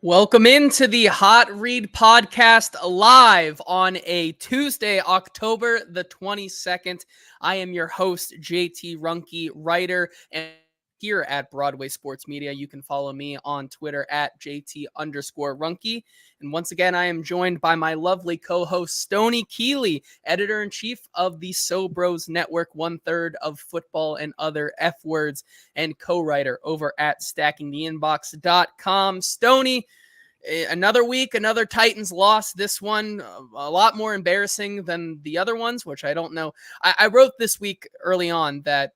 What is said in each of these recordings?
Welcome into the Hot Read podcast live on a Tuesday, October the 22nd. I am your host, JT Ruhnke, writer and here at Broadway Sports Media. You can follow me on Twitter at JT_Ruhnke. And once again, I am joined by my lovely co-host, Stoney Keeley, editor-in-chief of the So Bros Network, 1/3 of football and other F words, and co-writer over at stackingtheinbox.com. Stoney, another week, another Titans loss. This one a lot more embarrassing than the other ones, which I don't know. I wrote this week early on that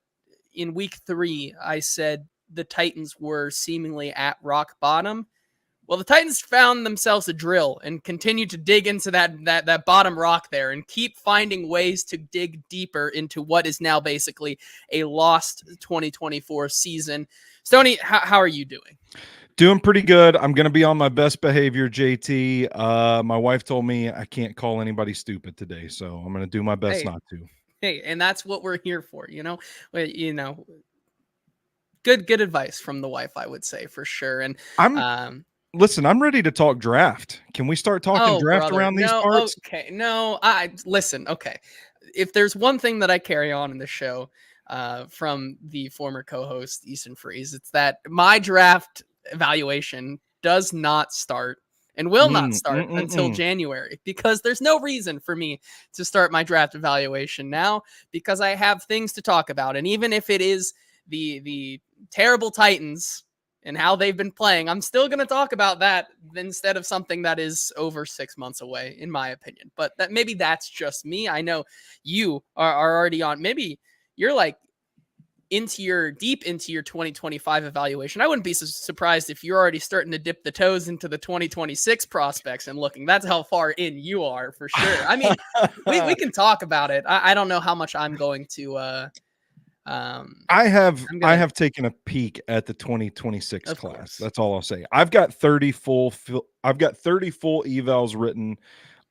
in week 3, I said the Titans were seemingly at rock bottom. Well, the Titans found themselves a drill and continue to dig into that bottom rock there and keep finding ways to dig deeper into what is now basically a lost 2024 season. Stoney, how are you doing? Doing pretty good. I'm going to be on my best behavior, JT. My wife told me I can't call anybody stupid today, so I'm going to do my best not to. Hey, and that's what we're here for, Good advice from the wife, I would say, for sure. And listen, I'm ready to talk draft. Can we start talking draft around these parts? Okay. No, okay. If there's one thing that I carry on in the show from the former co-host Easton Freeze, it's that my draft evaluation does not start and will not start until January, because there's no reason for me to start my draft evaluation now, because I have things to talk about. And even if it is the terrible Titans and how they've been playing, I'm still going to talk about that instead of something that is over 6 months away, in my opinion. But maybe that's just me. I know you are already on. Maybe you're like deep into your 2025 evaluation. I wouldn't be surprised if you're already starting to dip the toes into the 2026 prospects and looking. That's how far in you are, for sure. I mean, we can talk about it. I don't know how much I'm going to. I have taken a peek at the 2026 class. Course. That's all I'll say. I've got 30 full evals written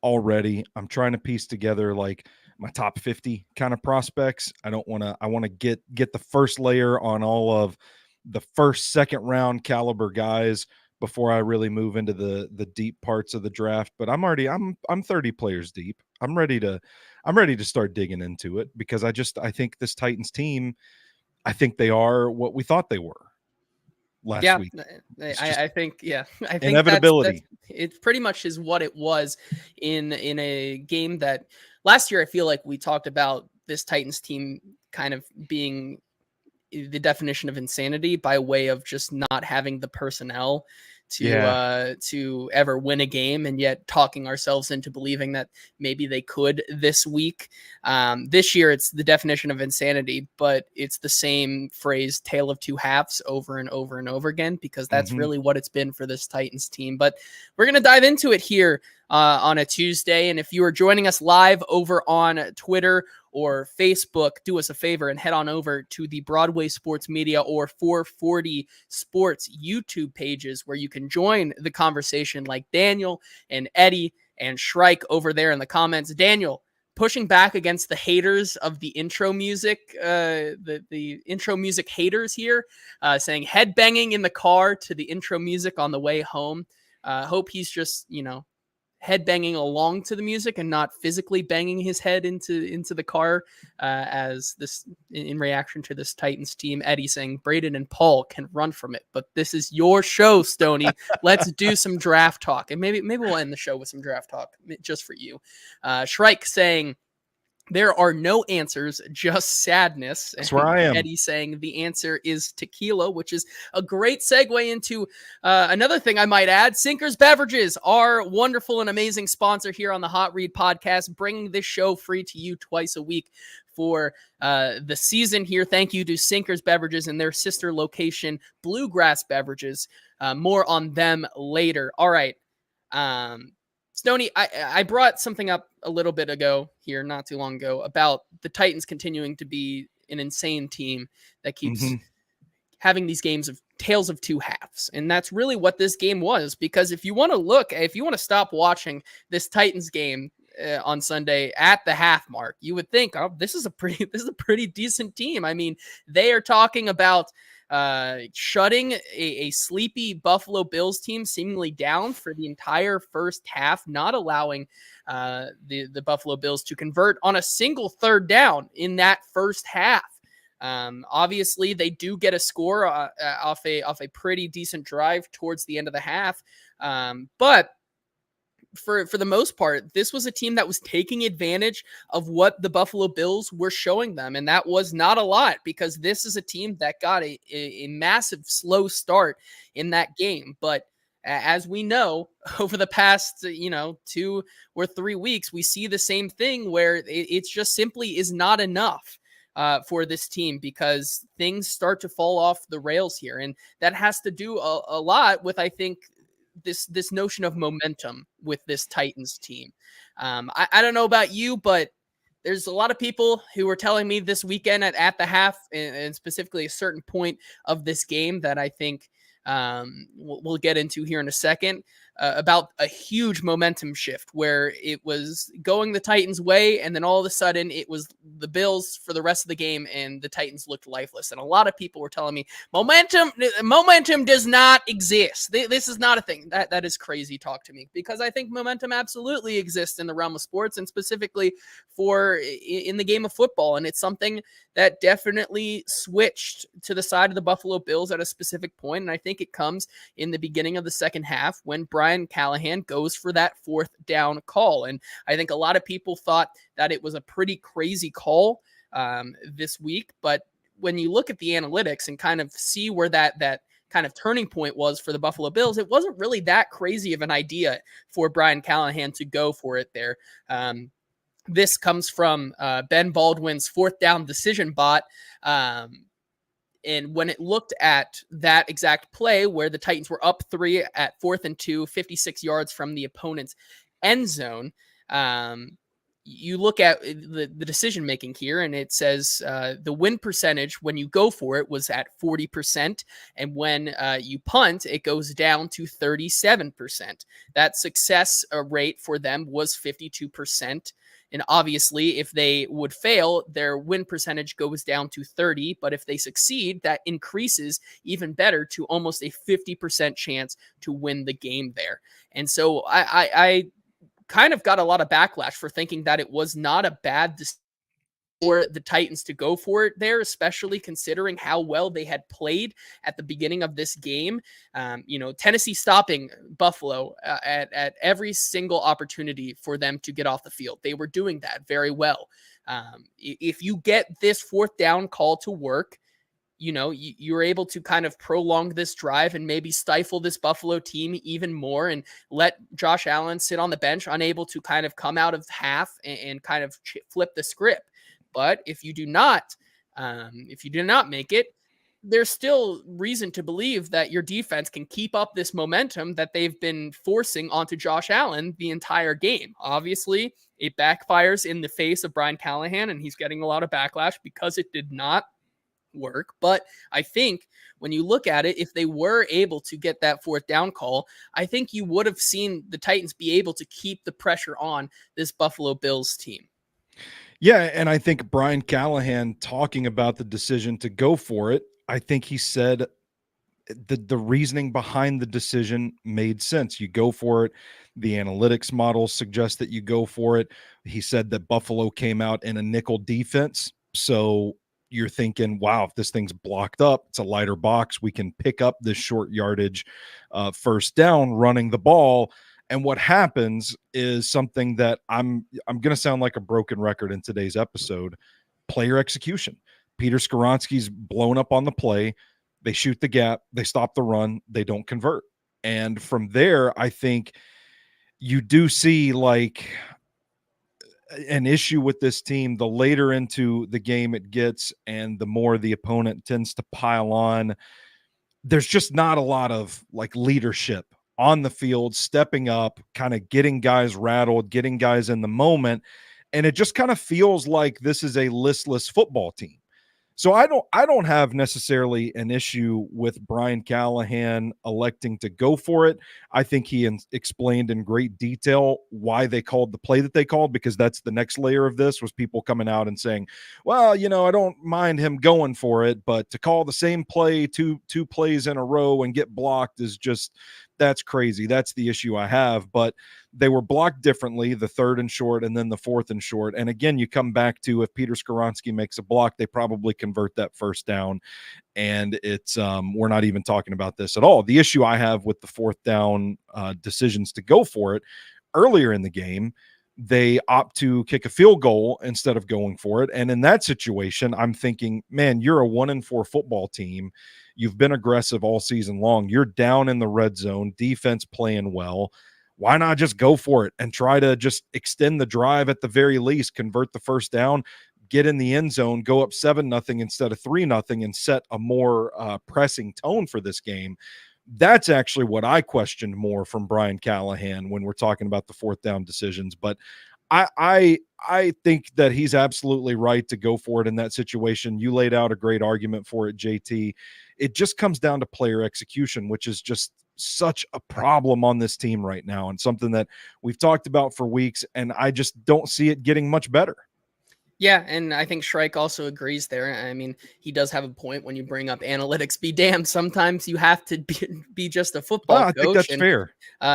already. I'm trying to piece together like my top 50 kind of prospects. I want to get the first layer on all of the first, second round caliber guys before I really move into the deep parts of the draft. But I'm 30 players deep. I'm ready to start digging into it, because I think this Titans team, I think they are what we thought they were last week. I think inevitability. It pretty much is what it was in a game that last year. I feel like we talked about this Titans team kind of being the definition of insanity by way of just not having the personnel to ever win a game, and yet talking ourselves into believing that maybe they could this week. This year, it's the definition of insanity, but it's the same phrase, tale of two halves, over and over and over again, because that's really what it's been for this Titans team. But we're going to dive into it here on a Tuesday. And if you are joining us live over on Twitter or Facebook, do us a favor and head on over to the Broadway Sports Media or 440 Sports YouTube pages, where you can join the conversation like Daniel and Eddie and Shrike over there in the comments. Daniel pushing back against the haters of the intro music, the intro music haters here, saying headbanging in the car to the intro music on the way home. Hope he's just, head banging along to the music and not physically banging his head into the car, as this in reaction to this Titans team. Eddie saying Braden and Paul can run from it, but this is your show, Stoney. Let's do some draft talk, and maybe we'll end the show with some draft talk just for you. Shrike saying there are no answers, just sadness. That's where I am. Eddie saying the answer is tequila, which is a great segue into another thing I might add. Sinkers Beverages, our wonderful and amazing sponsor here on the Hot Read podcast, bringing this show free to you twice a week for the season here. Thank you to Sinkers Beverages and their sister location, Bluegrass Beverages. More on them later. All right. Stoney, I brought something up a little bit ago here, not too long ago, about the Titans continuing to be an insane team that keeps having these games of tales of two halves. And that's really what this game was, because if you want to stop watching this Titans game on Sunday at the half mark, you would think, oh, this is a pretty decent team. I mean, they are talking about shutting a sleepy Buffalo Bills team seemingly down for the entire first half, not allowing the Buffalo Bills to convert on a single third down in that first half. Obviously, they do get a score off a pretty decent drive towards the end of the half, but for the most part, this was a team that was taking advantage of what the Buffalo Bills were showing them. And that was not a lot, because this is a team that got a massive slow start in that game. But as we know, over the past, 2 or 3 weeks, we see the same thing where it's just simply is not enough for this team, because things start to fall off the rails here. And that has to do a lot with, I think, this notion of momentum with this Titans team. I don't know about you, but there's a lot of people who were telling me this weekend at the half, and specifically a certain point of this game that I think we'll get into here in a second, about a huge momentum shift where it was going the Titans' way, and then all of a sudden it was the Bills for the rest of the game, and the Titans looked lifeless. And a lot of people were telling me momentum does not exist. This is not a thing. That is crazy talk to me, because I think momentum absolutely exists in the realm of sports, and specifically in the game of football. And it's something that definitely switched to the side of the Buffalo Bills at a specific point. And I think it comes in the beginning of the second half when Brian Callahan goes for that fourth down call. And I think a lot of people thought that it was a pretty crazy call this week. But when you look at the analytics and kind of see where that kind of turning point was for the Buffalo Bills, it wasn't really that crazy of an idea for Brian Callahan to go for it there. This comes from Ben Baldwin's fourth down decision bot. And when it looked at that exact play where the Titans were up 3 at 4th and 2, 56 yards from the opponent's end zone, you look at the decision making here, and it says the win percentage when you go for it was at 40%, and when you punt, it goes down to 37%. That success rate for them was 52%. And obviously, if they would fail, their win percentage goes down to 30. But if they succeed, that increases even better to almost a 50% chance to win the game there. And so I kind of got a lot of backlash for thinking that it was not a bad decision for the Titans to go for it there, especially considering how well they had played at the beginning of this game. Tennessee stopping Buffalo at every single opportunity for them to get off the field. They were doing that very well. If you get this fourth down call to work, you're able to kind of prolong this drive and maybe stifle this Buffalo team even more and let Josh Allen sit on the bench, unable to kind of come out of half and kind of flip the script. But if you do not make it, there's still reason to believe that your defense can keep up this momentum that they've been forcing onto Josh Allen the entire game. Obviously, it backfires in the face of Brian Callahan, and he's getting a lot of backlash because it did not work. But I think when you look at it, if they were able to get that fourth down call, I think you would have seen the Titans be able to keep the pressure on this Buffalo Bills team. Yeah, and I think Brian Callahan talking about the decision to go for it, I think he said the reasoning behind the decision made sense. You go for it. The analytics models suggest that you go for it. He said that Buffalo came out in a nickel defense. So you're thinking, wow, if this thing's blocked up, it's a lighter box, we can pick up this short yardage first down running the ball. And what happens is something that I'm going to sound like a broken record in today's episode: player execution. Peter Skoronski's blown up on the play. They shoot the gap. They stop the run. They don't convert. And from there, I think you do see like an issue with this team. The later into the game it gets and the more the opponent tends to pile on, there's just not a lot of like leadership on the field, stepping up, kind of getting guys rattled, getting guys in the moment. And it just kind of feels like this is a listless football team. So I don't have necessarily an issue with Brian Callahan electing to go for it. I think he explained in great detail why they called the play that they called, because that's the next layer of this, was people coming out and saying, well, I don't mind him going for it, but to call the same play two plays in a row and get blocked is just, that's crazy. That's the issue I have. But they were blocked differently, the third and short and then the fourth and short. And again, you come back to, if Peter Skoronski makes a block, they probably convert that first down. And it's we're not even talking about this at all. The issue I have with the fourth down decisions to go for it earlier in the game, they opt to kick a field goal instead of going for it. And in that situation, I'm thinking, man, you're a 1-4 football team. You've been aggressive all season long. You're down in the red zone, defense playing well. Why not just go for it and try to just extend the drive at the very least, convert the first down, get in the end zone, go up 7-0 instead of 3-0, and set a more pressing tone for this game. That's actually what I questioned more from Brian Callahan when we're talking about the fourth down decisions. But I think that he's absolutely right to go for it in that situation. You laid out a great argument for it, JT. It just comes down to player execution, which is just such a problem on this team right now, and something that we've talked about for weeks, and I just don't see it getting much better. Yeah, and I think Shrike also agrees there. I mean, he does have a point when you bring up analytics. Be damned, sometimes you have to be just a football coach. I think that's fair.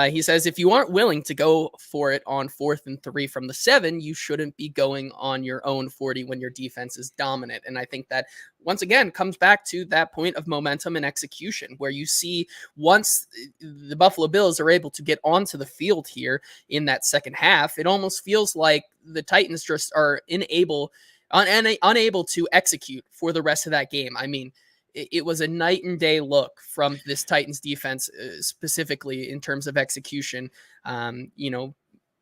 He says if you aren't willing to go for it on 4th and 3 from the 7, you shouldn't be going on your own 40 when your defense is dominant. And I think that, once again, comes back to that point of momentum and execution, where you see once the Buffalo Bills are able to get onto the field here in that second half, it almost feels like the Titans just are unable to execute for the rest of that game. I mean, it was a night and day look from this Titans defense, specifically in terms of execution.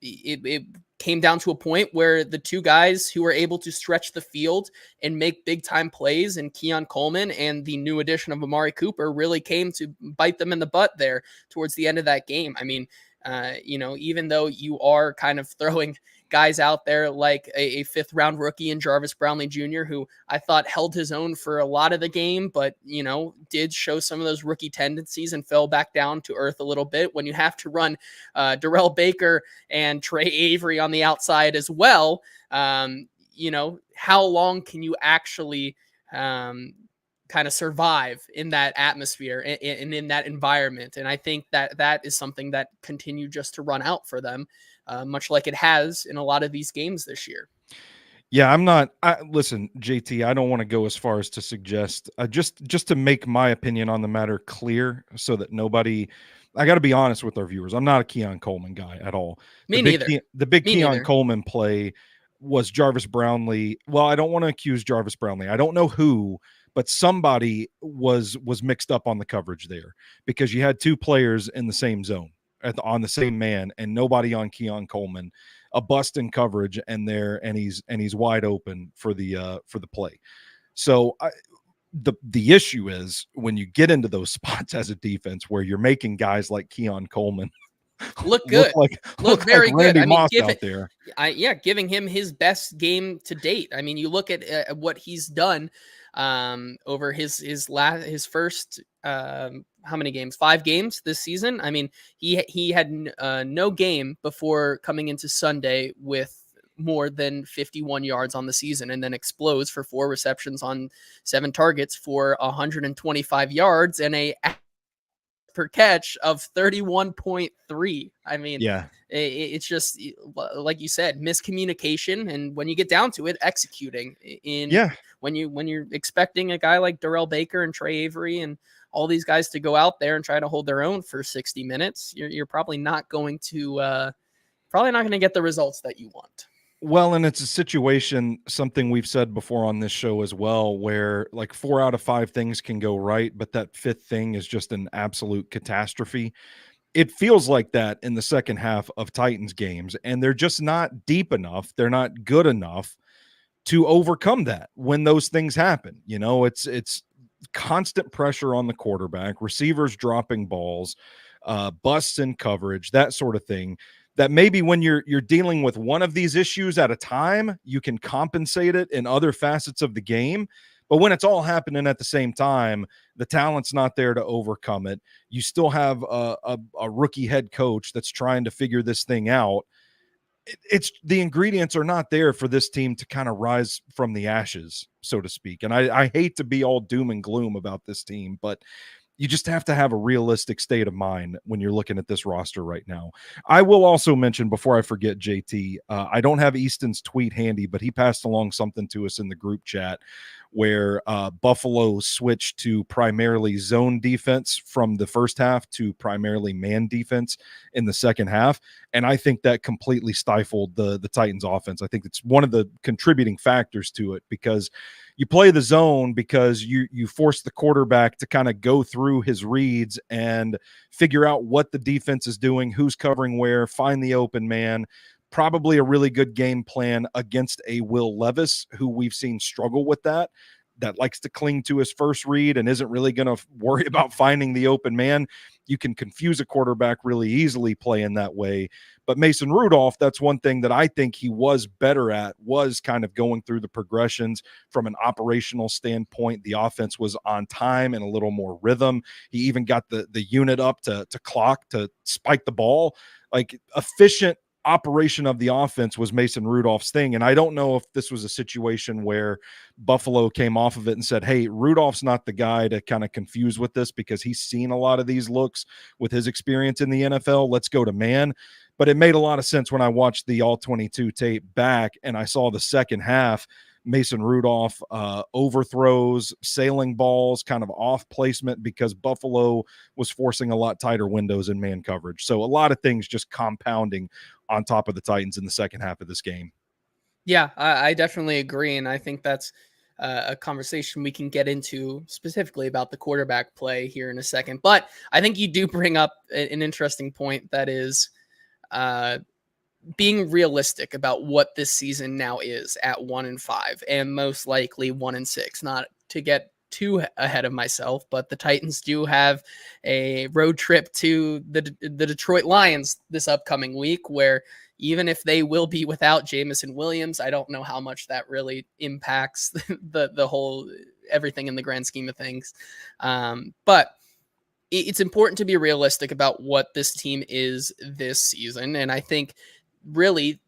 It came down to a point where the two guys who were able to stretch the field and make big time plays, and Keon Coleman and the new addition of Amari Cooper, really came to bite them in the butt there towards the end of that game. I mean, even though you are kind of throwing guys out there like a 5th-round rookie in Jarvis Brownlee Jr., who I thought held his own for a lot of the game, but, did show some of those rookie tendencies and fell back down to earth a little bit. When you have to run Darrell Baker and Trey Avery on the outside as well, how long can you actually kind of survive in that atmosphere and in that environment? And I think that is something that continued just to run out for them, much like it has in a lot of these games this year. Yeah, listen, JT, I don't want to go as far as to suggest, just to make my opinion on the matter clear, so that I got to be honest with our viewers. I'm not a Keon Coleman guy at all. Me neither. The big Keon Coleman play was Jarvis Brownlee. Well, I don't want to accuse Jarvis Brownlee. I don't know who, but somebody was mixed up on the coverage there, because you had two players in the same zone on the same man, and nobody on Keon Coleman, a bust in coverage, and he's wide open for the play. So the issue is when you get into those spots as a defense where you're making guys like Keon Coleman look good, look very like Randy good. Moss out there. Giving him his best game to date. I mean, you look at what he's done over his first how many games? 5 games this season. I mean, he had no game before coming into Sunday with more than 51 yards on the season, and then explodes for 4 receptions on 7 targets for 125 yards and a per catch of 31.3. I mean, yeah, it's just like you said, miscommunication, and when you get down to it, executing when you're expecting a guy like Darrell Baker and Trey Avery and all these guys to go out there and try to hold their own for 60 minutes, you're probably not going to get the results that you want. Well, and it's a situation, something we've said before on this show as well, where like 4 out of 5 things can go right, but that 5th thing is just an absolute catastrophe. It feels like that in the second half of Titans games, and they're just not deep enough. They're not good enough to overcome that when those things happen. It's constant pressure on the quarterback, receivers dropping balls, busts in coverage, that sort of thing. That maybe when you're dealing with one of these issues at a time, you can compensate it in other facets of the game. But when it's all happening at the same time, the talent's not there to overcome it. You still have a rookie head coach that's trying to figure this thing out. It's the ingredients are not there for this team to kind of rise from the ashes, so to speak. And I hate to be all doom and gloom about this team, but you just have to have a realistic state of mind when you're looking at this roster right now. I will also mention, before I forget, JT, I don't have Easton's tweet handy, but he passed along something to us in the group chat where Buffalo switched to primarily zone defense from the first half to primarily man defense in the second half. And I think that completely stifled the Titans offense. I think it's one of the contributing factors to it, because you play the zone because you force the quarterback to kind of go through his reads and figure out what the defense is doing, who's covering where, find the open man. Probably a really good game plan against a Will Levis, who we've seen struggle with that likes to cling to his first read and isn't really going to worry about finding the open man. You can confuse a quarterback really easily playing that way. But Mason Rudolph, that's one thing that I think he was better at, was kind of going through the progressions from an operational standpoint. The offense was on time and a little more rhythm. He even got the unit up to clock, to spike the ball. Like, efficient operation of the offense was Mason Rudolph's thing. And I don't know if this was a situation where Buffalo came off of it and said, hey, Rudolph's not the guy to kind of confuse with this, because he's seen a lot of these looks with his experience in the NFL. Let's go to man. But it made a lot of sense when I watched the All-22 tape back and I saw the second half. Mason Rudolph overthrows, sailing balls, kind of off placement, because Buffalo was forcing a lot tighter windows in man coverage. So a lot of things just compounding on top of the Titans in the second half of this game. Yeah, I definitely agree. And I think that's a conversation we can get into specifically about the quarterback play here in a second. But I think you do bring up an interesting point, that is being realistic about what this season now is at 1-5 and most likely 1-6. Not to get too ahead of myself, but the Titans do have a road trip to the Detroit Lions this upcoming week, where even if they will be without Jamison Williams, I don't know how much that really impacts the whole everything in the grand scheme of things. But it's important to be realistic about what this team is this season. And I think really,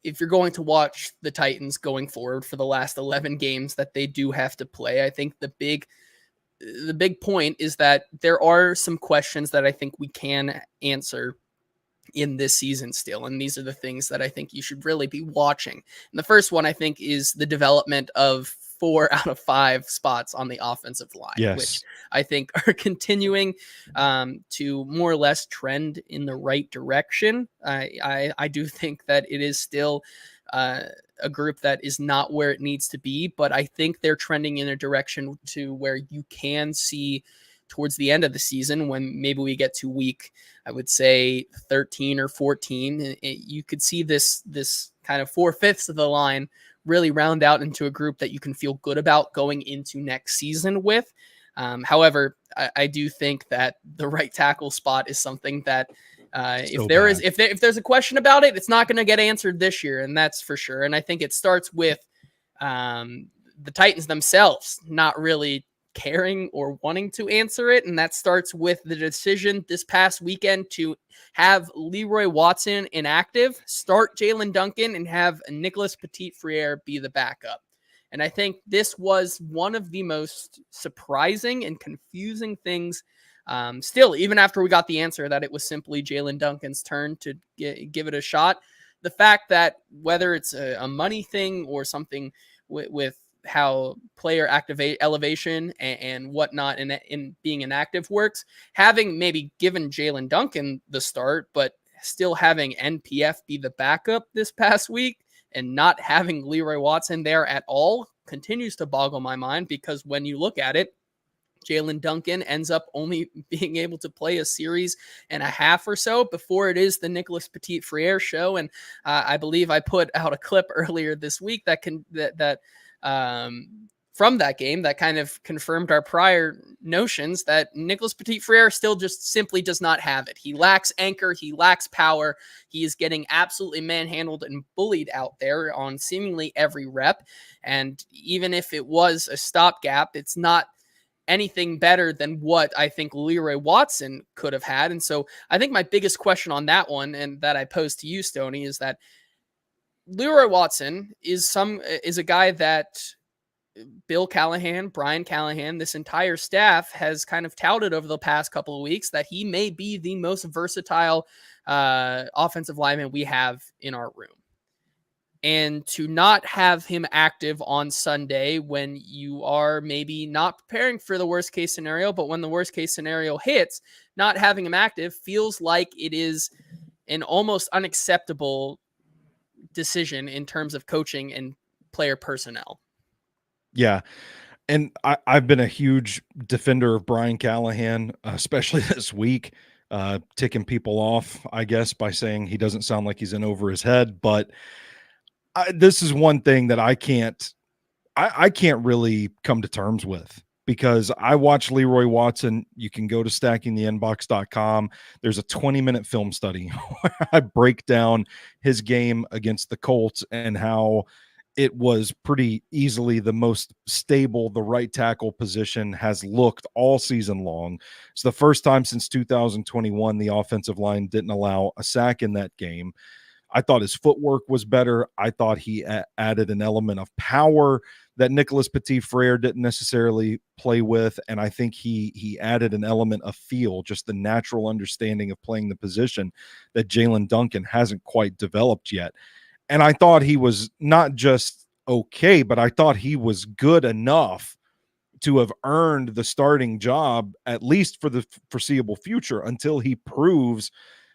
if you're going to watch the Titans going forward for the last 11 games that they do have to play, I think the big point is that there are some questions that I think we can answer in this season still. And these are the things that I think you should really be watching. And the first one, I think, is the development of 4 out of 5 spots on the offensive line, yes, which I think are continuing to more or less trend in the right direction. I do think that it is still a group that is not where it needs to be, but I think they're trending in a direction to where you can see towards the end of the season, when maybe we get to week, I would say 13 or 14, you could see this kind of 4/5 of the line really round out into a group that you can feel good about going into next season with. However, I do think that the right tackle spot is something that if there's a question about it, it's not going to get answered this year, and that's for sure. And I think it starts with the Titans themselves not really caring or wanting to answer it. And that starts with the decision this past weekend to have Leroy Watson inactive, start Jalen Duncan, and have Nicholas Petit-Frere be the backup. And I think this was one of the most surprising and confusing things still, even after we got the answer that it was simply Jalen Duncan's turn to give it a shot. The fact that whether it's a money thing or something with how player elevation and whatnot in being inactive works, having maybe given Jalen Duncan the start, but still having NPF be the backup this past week and not having Leroy Watson there at all continues to boggle my mind, because when you look at it, Jalen Duncan ends up only being able to play a series and a half or so before it is the Nicholas Petit-Frere show. And I believe I put out a clip earlier this week that from that game that kind of confirmed our prior notions that Nicholas Petit-Frere still just simply does not have it. He lacks anchor. He lacks power. He is getting absolutely manhandled and bullied out there on seemingly every rep. And even if it was a stopgap, it's not anything better than what I think Leroy Watson could have had. And so I think my biggest question on that one, and that I posed to you, Stoney, is that Leroy Watson is a guy that Bill Callahan, Brian Callahan, this entire staff has kind of touted over the past couple of weeks that he may be the most versatile offensive lineman we have in our room. And to not have him active on Sunday when you are maybe not preparing for the worst case scenario, but when the worst case scenario hits, not having him active feels like it is an almost unacceptable decision in terms of coaching and player personnel. Yeah. And I've been a huge defender of Brian Callahan, especially this week, ticking people off, I guess, by saying he doesn't sound like he's in over his head. But this is one thing that I can't really come to terms with, because I watch Leroy Watson. You can go to stackingtheinbox.com. There's a 20-minute film study where I break down his game against the Colts and how it was pretty easily the most stable the right tackle position has looked all season long. It's the first time since 2021 the offensive line didn't allow a sack in that game. I thought his footwork was better. I thought he added an element of power that Nicholas Petit-Frere didn't necessarily play with. And I think he added an element of feel, just the natural understanding of playing the position that Jalen Duncan hasn't quite developed yet. And I thought he was not just okay, but I thought he was good enough to have earned the starting job, at least for the foreseeable future, until he proves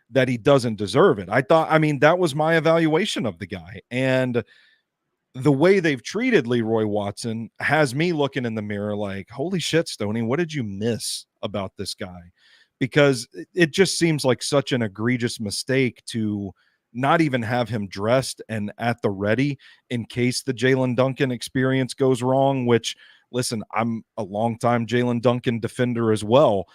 that he doesn't deserve it. I mean, that was my evaluation of the guy. And the way they've treated Leroy Watson has me looking in the mirror like, holy shit, Stoney, what did you miss about this guy? Because it just seems like such an egregious mistake to not even have him dressed and at the ready in case the Jalen Duncan experience goes wrong, which, listen, I'm a longtime Jalen Duncan defender as well.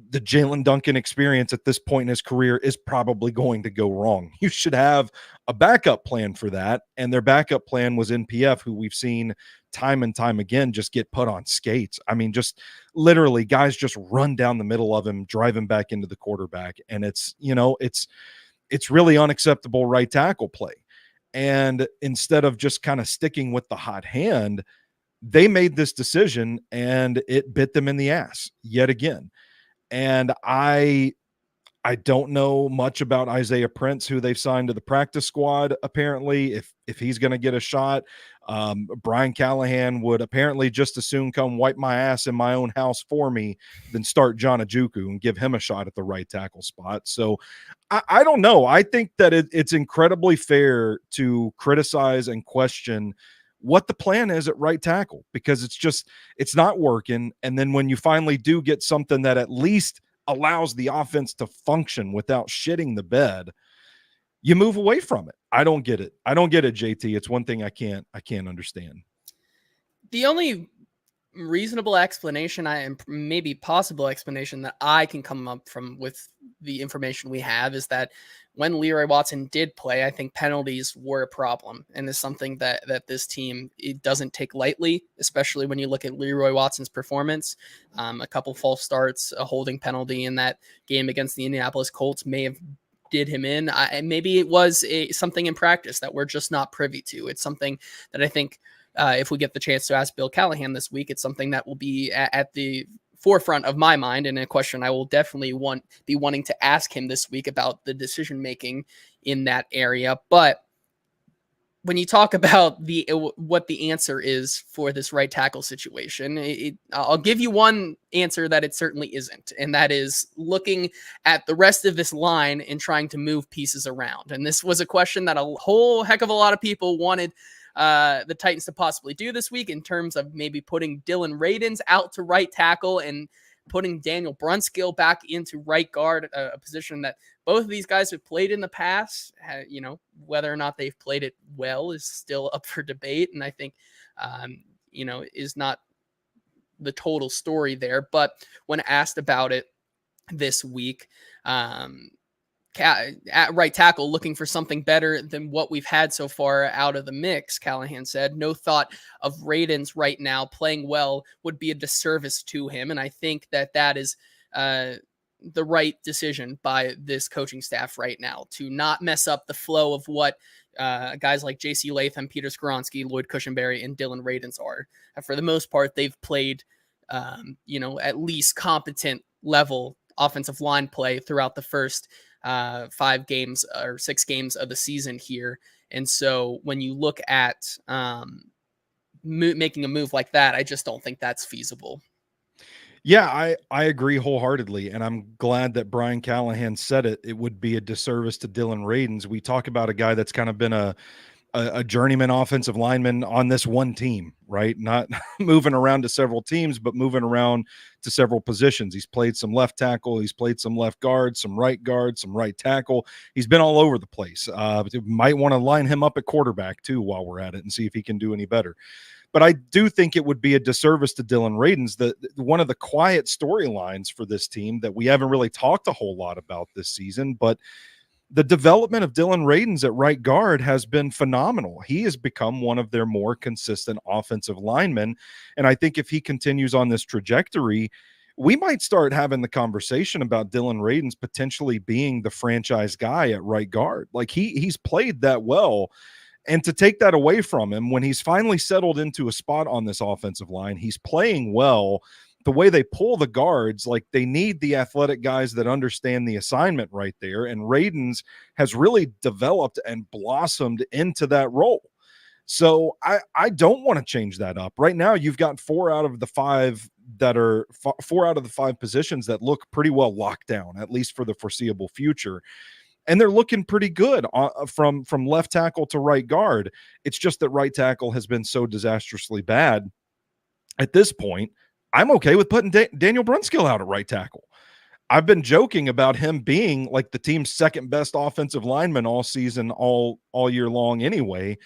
The Jalen Duncan experience at this point in his career is probably going to go wrong. You should have a backup plan for that. And their backup plan was NPF, who we've seen time and time again just get put on skates. I mean, just literally guys just run down the middle of him, drive him back into the quarterback. And it's really unacceptable right tackle play. And instead of just kind of sticking with the hot hand, they made this decision and it bit them in the ass yet again. And I don't know much about Isaiah Prince, who they've signed to the practice squad, apparently, if he's going to get a shot. Brian Callahan would apparently just as soon come wipe my ass in my own house for me than start John Ojukwu and give him a shot at the right tackle spot. So I don't know. I think that it's incredibly fair to criticize and question what the plan is at right tackle, because it's not working. And then when you finally do get something that at least allows the offense to function without shitting the bed, you move away from it. I don't get it, JT. It's one thing I can't understand. The only reasonable explanation maybe possible explanation that I can come up from with the information we have is that when Leroy Watson did play, I think penalties were a problem, and is something that this team, it doesn't take lightly, especially when you look at Leroy Watson's performance. A couple false starts, a holding penalty in that game against the Indianapolis Colts may have did him in. Maybe it was something in practice that we're just not privy to. It's something that I think if we get the chance to ask Bill Callahan this week, it's something that will be at the forefront of my mind, and a question I will definitely be wanting to ask him this week about the decision making in that area. But when you talk about what the answer is for this right tackle situation, I'll give you one answer that it certainly isn't, and that is looking at the rest of this line and trying to move pieces around. And this was a question that a whole heck of a lot of people wanted the Titans to possibly do this week, in terms of maybe putting Dylan Radins out to right tackle and putting Daniel Brunskill back into right guard, a position that both of these guys have played in the past. Whether or not they've played it well is still up for debate. And I think is not the total story there. But when asked about it this week, at right tackle, looking for something better than what we've had so far out of the mix, Callahan said, no thought of Radens right now playing well would be a disservice to him. And I think that is the right decision by this coaching staff right now, to not mess up the flow of what guys like J.C. Latham, Peter Skoronski, Lloyd Cushenberry, and Dylan Radens are. For the most part, they've played, at least competent level offensive line play throughout the first 5 games or 6 games of the season here. And so when you look at making a move like that, I just don't think that's feasible. Yeah, I agree wholeheartedly, and I'm glad that Brian Callahan said it. It would be a disservice to Dylan Radens. We talk about a guy that's kind of been a journeyman offensive lineman on this one team, right? Not moving around to several teams, but moving around to several positions. He's played some left tackle. He's played some left guard, some right tackle. He's been all over the place. Might want to line him up at quarterback too while we're at it and see if he can do any better. But I do think it would be a disservice to Dylan Radens. One of the quiet storylines for this team that we haven't really talked a whole lot about this season, but the development of Dylan Radens at right guard has been phenomenal. He has become one of their more consistent offensive linemen. And I think if he continues on this trajectory, we might start having the conversation about Dylan Radens potentially being the franchise guy at right guard. Like he's played that well. And to take that away from him when he's finally settled into a spot on this offensive line, he's playing well. The way they pull the guards, like they need the athletic guys that understand the assignment right there. And Radens has really developed and blossomed into that role. So I don't want to change that up. Right now, you've got 4 out of the 5 positions that look pretty well locked down, at least for the foreseeable future. And they're looking pretty good from left tackle to right guard. It's just that right tackle has been so disastrously bad at this point. I'm okay with putting Daniel Brunskill out at right tackle. I've been joking about him being like the team's second best offensive lineman all season, all year long anyway.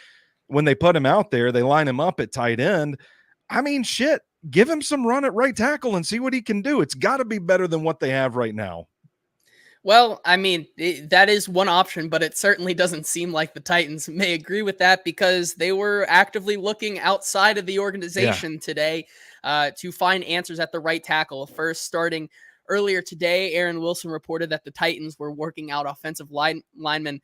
When they put him out there, they line him up at tight end. I mean, shit, give him some run at right tackle and see what he can do. It's got to be better than what they have right now. Well, I mean, that is one option, but it certainly doesn't seem like the Titans may agree with that, because they were actively looking outside of the organization today to find answers at the right tackle. First, starting earlier today, Aaron Wilson reported that the Titans were working out offensive linemen.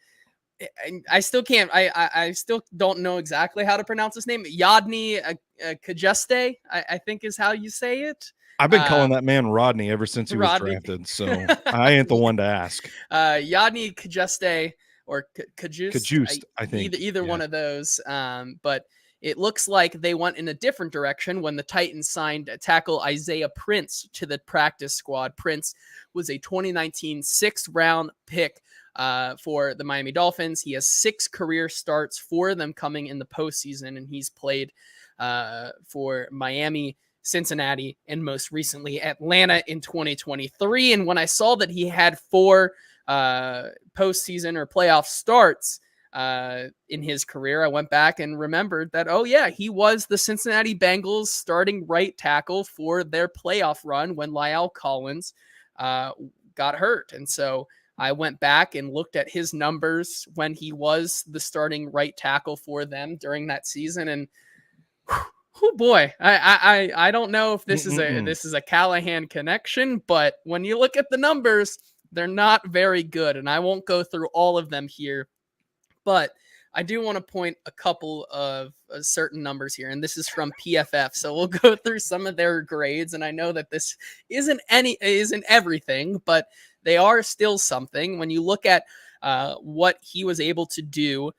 I still can't. I still don't know exactly how to pronounce his name. Yadni Kajeste, I think is how you say it. I've been calling that man Rodney ever since he was drafted, so I ain't the one to ask. Yadni Kajeste or Kajust, I think. Either one of those. But it looks like they went in a different direction when the Titans signed tackle Isaiah Prince to the practice squad. Prince was a 2019 6th-round pick for the Miami Dolphins. He has 6 career starts, 4 of them coming in the postseason, and he's played for Miami, Cincinnati, and most recently Atlanta in 2023. And when I saw that he had 4 postseason or playoff starts in his career, I went back and remembered that, oh yeah, he was the Cincinnati Bengals starting right tackle for their playoff run when La'el Collins got hurt. And so I went back and looked at his numbers when he was the starting right tackle for them during that season, and oh boy, I don't know if this is a Callahan connection, but when you look at the numbers, they're not very good, and I won't go through all of them here, but I do want to point a couple of certain numbers here, and this is from PFF, so we'll go through some of their grades, and I know that this isn't everything, but they are still something. When you look at what he was able to do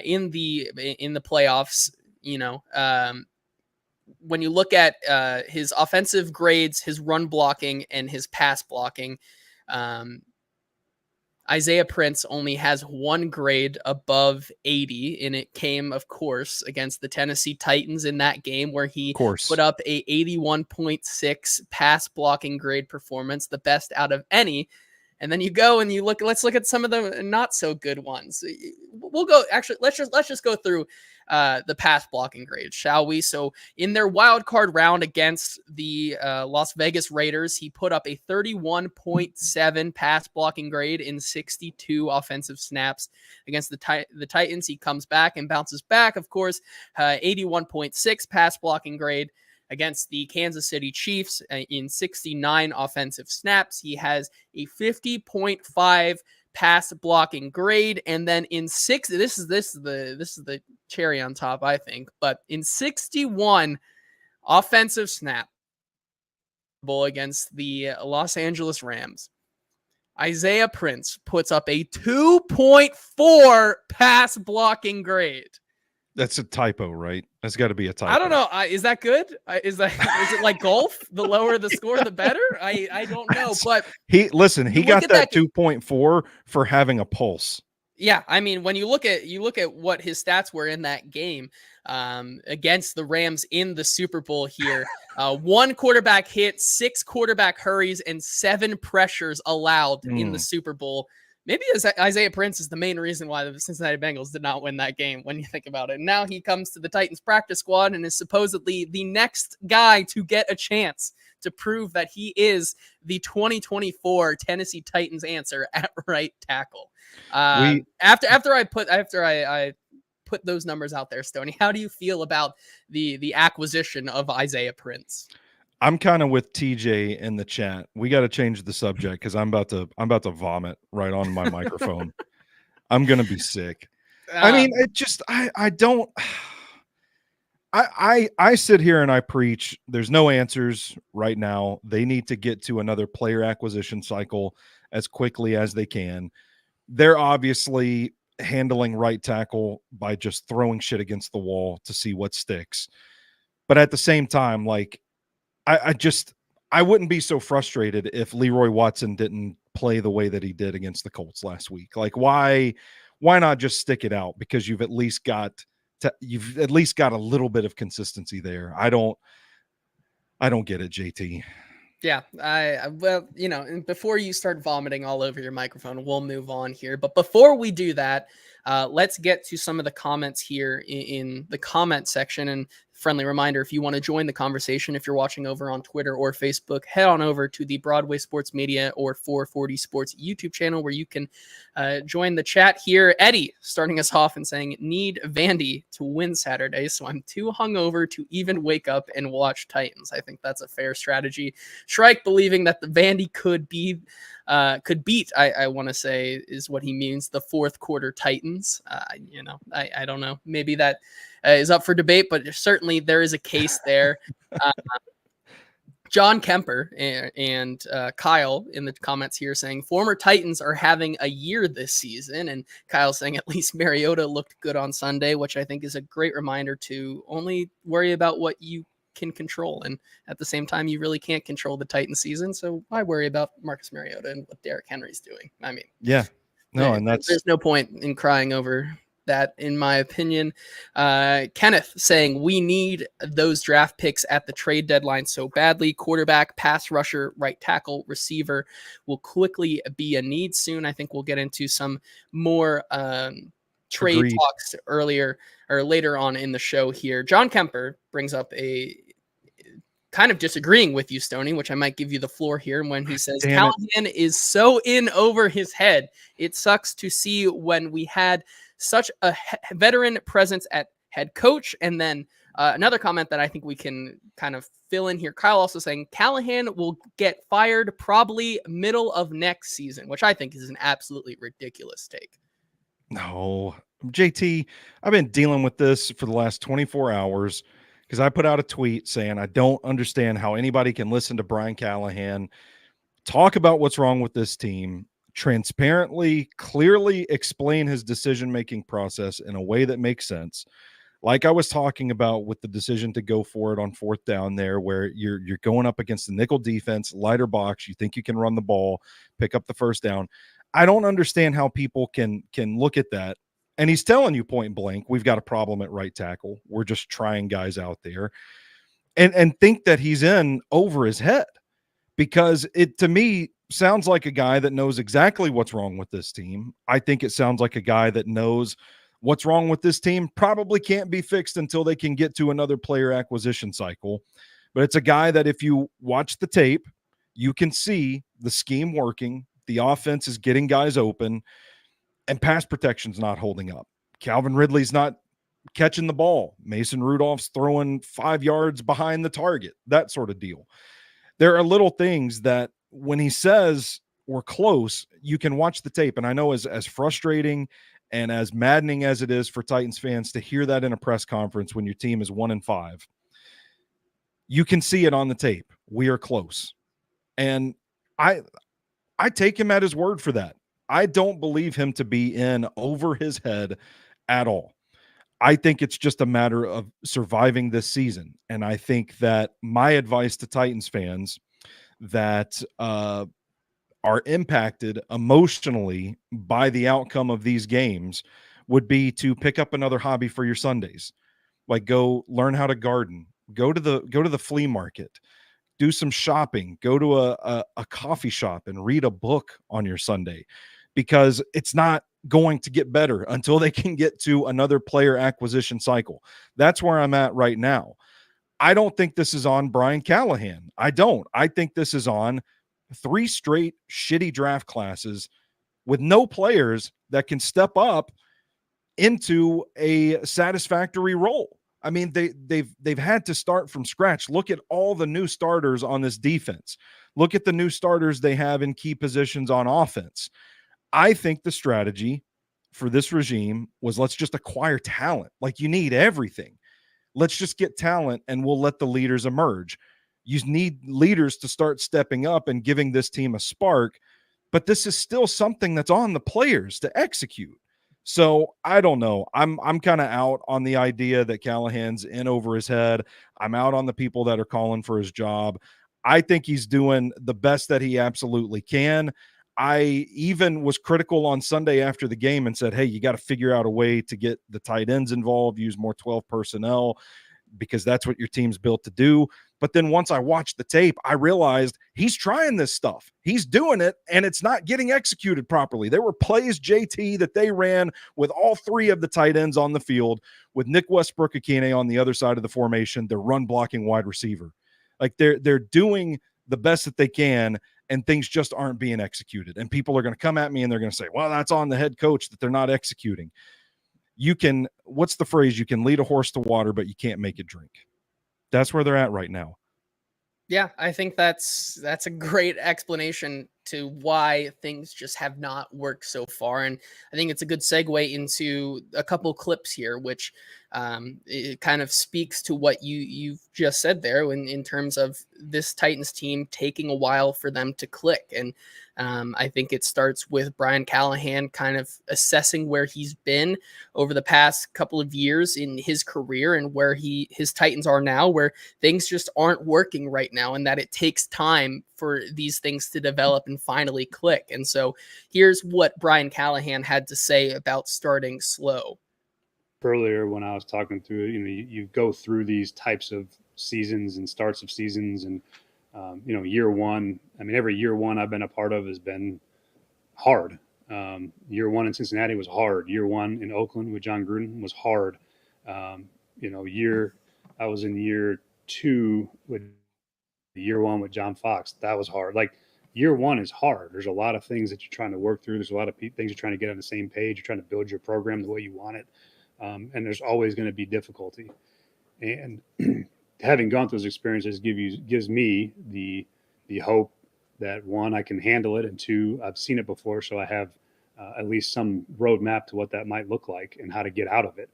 in the playoffs, when you look at his offensive grades, his run blocking, and his pass blocking, Isaiah Prince only has 1 grade above 80, and it came, of course, against the Tennessee Titans in that game where he put up a 81.6 pass blocking grade performance, the best out of any And then you go and you look. Let's look at some of the not so good ones. We'll go. Actually, let's just go through the pass blocking grades, shall we? So in their wild card round against the Las Vegas Raiders, he put up a 31.7 pass blocking grade in 62 offensive snaps. Against the Titans, he comes back and bounces back. Of course, 81.6 pass blocking grade. Against the Kansas City Chiefs in 69 offensive snaps, he has a 50.5 pass blocking grade, and then in this is the cherry on top, I think. But in 61 offensive snap against the Los Angeles Rams, Isaiah Prince puts up a 2.4 pass blocking grade. That's a typo, right? That's got to be a typo. I don't know. Is that good? Is it like golf? The lower the score, the better? I don't know. But he got that 2.4 for having a pulse. Yeah, I mean, when you look at what his stats were in that game against the Rams in the Super Bowl here, 1 quarterback hit, 6 quarterback hurries, and 7 pressures allowed in the Super Bowl. Maybe Isaiah Prince is the main reason why the Cincinnati Bengals did not win that game when you think about it. And now he comes to the Titans practice squad and is supposedly the next guy to get a chance to prove that he is the 2024 Tennessee Titans answer at right tackle. After I put those numbers out there, Stoney, how do you feel about the acquisition of Isaiah Prince? I'm kind of with TJ in the chat. We got to change the subject because I'm about to vomit right on my microphone. I'm gonna be sick. I mean, it just I don't. I sit here and I preach. There's no answers right now. They need to get to another player acquisition cycle as quickly as they can. They're obviously handling right tackle by just throwing shit against the wall to see what sticks. But at the same time, like. I wouldn't be so frustrated if Leroy Watson didn't play the way that he did against the Colts last week. Like, why not just stick it out? Because you've at least got a little bit of consistency there. I don't get it, JT. Yeah, well, before you start vomiting all over your microphone, we'll move on here. But before we do that, let's get to some of the comments here in the comment section. And friendly reminder, if you want to join the conversation, if you're watching over on Twitter or Facebook, head on over to the Broadway Sports Media or 440 Sports YouTube channel where you can join the chat here. Eddie starting us off and saying, need Vandy to win Saturday, so I'm too hungover to even wake up and watch Titans. I think that's a fair strategy. Shrike believing that the Vandy could beat, I want to say is what he means, the fourth quarter Titans. I don't know. Maybe that is up for debate, but certainly there is a case there. John Kemper and Kyle in the comments here saying former Titans are having a year this season. And Kyle saying at least Mariota looked good on Sunday, which I think is a great reminder to only worry about what you can control. And at the same time, you really can't control the Titan season. So why worry about Marcus Mariota and what Derrick Henry's doing? I mean, yeah, no, and there's no point in crying over that, in my opinion. Kenneth saying we need those draft picks at the trade deadline so badly. Quarterback, pass rusher, right tackle, receiver will quickly be a need soon. I think we'll get into some more trade talks later on in the show here. John Kemper brings up a kind of disagreeing with you, Stoney, which I might give you the floor here when he says Callahan is so in over his head. It sucks to see when we had such a veteran presence at head coach. And then another comment that I think we can kind of fill in here. Kyle also saying Callahan will get fired probably middle of next season, which I think is an absolutely ridiculous take. No, JT, I've been dealing with this for the last 24 hours because I put out a tweet saying I don't understand how anybody can listen to Brian Callahan talk about what's wrong with this team, transparently, clearly explain his decision-making process in a way that makes sense. Like I was talking about with the decision to go for it on fourth down there, where you're going up against the nickel defense, lighter box, you think you can run the ball, pick up the first down. I don't understand how people can look at that. And he's telling you point blank, we've got a problem at right tackle. We're just trying guys out there and think that he's in over his head. because it, to me, sounds like a guy that knows exactly what's wrong with this team. I think it sounds like a guy that knows what's wrong with this team probably can't be fixed until they can get to another player acquisition cycle. But it's a guy that if you watch the tape, you can see the scheme working. The offense is getting guys open, and pass protection's not holding up. Calvin Ridley's not catching the ball. Mason Rudolph's throwing 5 yards behind the target, that sort of deal. There are little things that when he says we're close, you can watch the tape. And I know as frustrating and as maddening as it is for Titans fans to hear that in a press conference when your team is 1-5, you can see it on the tape. We are close. And I take him at his word for that. I don't believe him to be in over his head at all. I think it's just a matter of surviving this season. And I think that my advice to Titans fans that are impacted emotionally by the outcome of these games would be to pick up another hobby for your Sundays. Like go learn how to garden, go to the flea market, do some shopping, go to a coffee shop and read a book on your Sunday, because it's not going to get better until they can get to another player acquisition cycle. That's where I'm at right now. I don't think this is on Brian Callahan. I don't. I think this is on 3 straight shitty draft classes with no players that can step up into a satisfactory role. I mean, they've had to start from scratch. Look at all the new starters on this defense. Look at the new starters they have in key positions on offense. I think the strategy for this regime was let's just acquire talent. Like you need everything. Let's just get talent and we'll let the leaders emerge. You need leaders to start stepping up and giving this team a spark, but this is still something that's on the players to execute. So I don't know. I'm kind of out on the idea that Callahan's in over his head. I'm out on the people that are calling for his job. I think he's doing the best that he absolutely can. I even was critical on Sunday after the game and said, hey, you got to figure out a way to get the tight ends involved, use more 12 personnel, because that's what your team's built to do. But then once I watched the tape, I realized he's trying this stuff. He's doing it, and it's not getting executed properly. There were plays, JT, that they ran with all 3 of the tight ends on the field, with Nick Westbrook-Akine on the other side of the formation, their run-blocking wide receiver. Like they're doing the best that they can, and things just aren't being executed. And people are going to come at me and they're going to say, well, that's on the head coach that they're not executing. You can, what's the phrase? You can lead a horse to water, but you can't make it drink. That's where they're at right now. Yeah, I think that's a great explanation to why things just have not worked so far. And I think it's a good segue into a couple clips here, which it kind of speaks to what you've just said there in terms of this Titans team taking a while for them to click. And I think it starts with Brian Callahan kind of assessing where he's been over the past couple of years in his career and where his Titans are now, where things just aren't working right now, and that it takes time for these things to develop and finally click. And so here's what Brian Callahan had to say about starting slow. Earlier, when I was talking through it, you go through these types of seasons and starts of seasons, and year one. I mean, every year one I've been a part of has been hard. Year one in Cincinnati was hard. Year one in Oakland with John Gruden was hard. I was in year 2 with year 1 with John Fox. That was hard. Like year 1 is hard. There's a lot of things that you're trying to work through. There's a lot of things you're trying to get on the same page. You're trying to build your program the way you want it. And there's always going to be difficulty. And having gone through those experiences gives me the hope that 1, I can handle it, and 2, I've seen it before, so I have at least some roadmap to what that might look like and how to get out of it.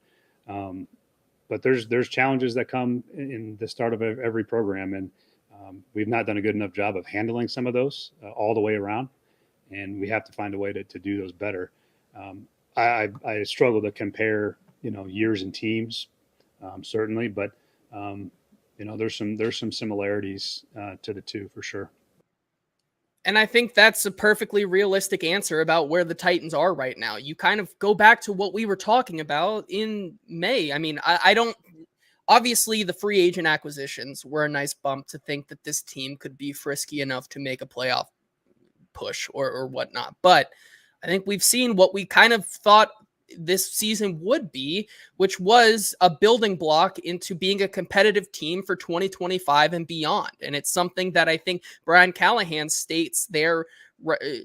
But there's challenges that come in the start of every program, and we've not done a good enough job of handling some of those all the way around, and we have to find a way to do those better. I struggle to compare years and teams, certainly, but there's some similarities to the two for sure. And I think that's a perfectly realistic answer about where the Titans are right now. You kind of go back to what we were talking about in May. I mean, I obviously the free agent acquisitions were a nice bump to think that this team could be frisky enough to make a playoff push or whatnot. But I think we've seen what we kind of thought this season would be, which was a building block into being a competitive team for 2025 and beyond. And it's something that I think Brian Callahan states there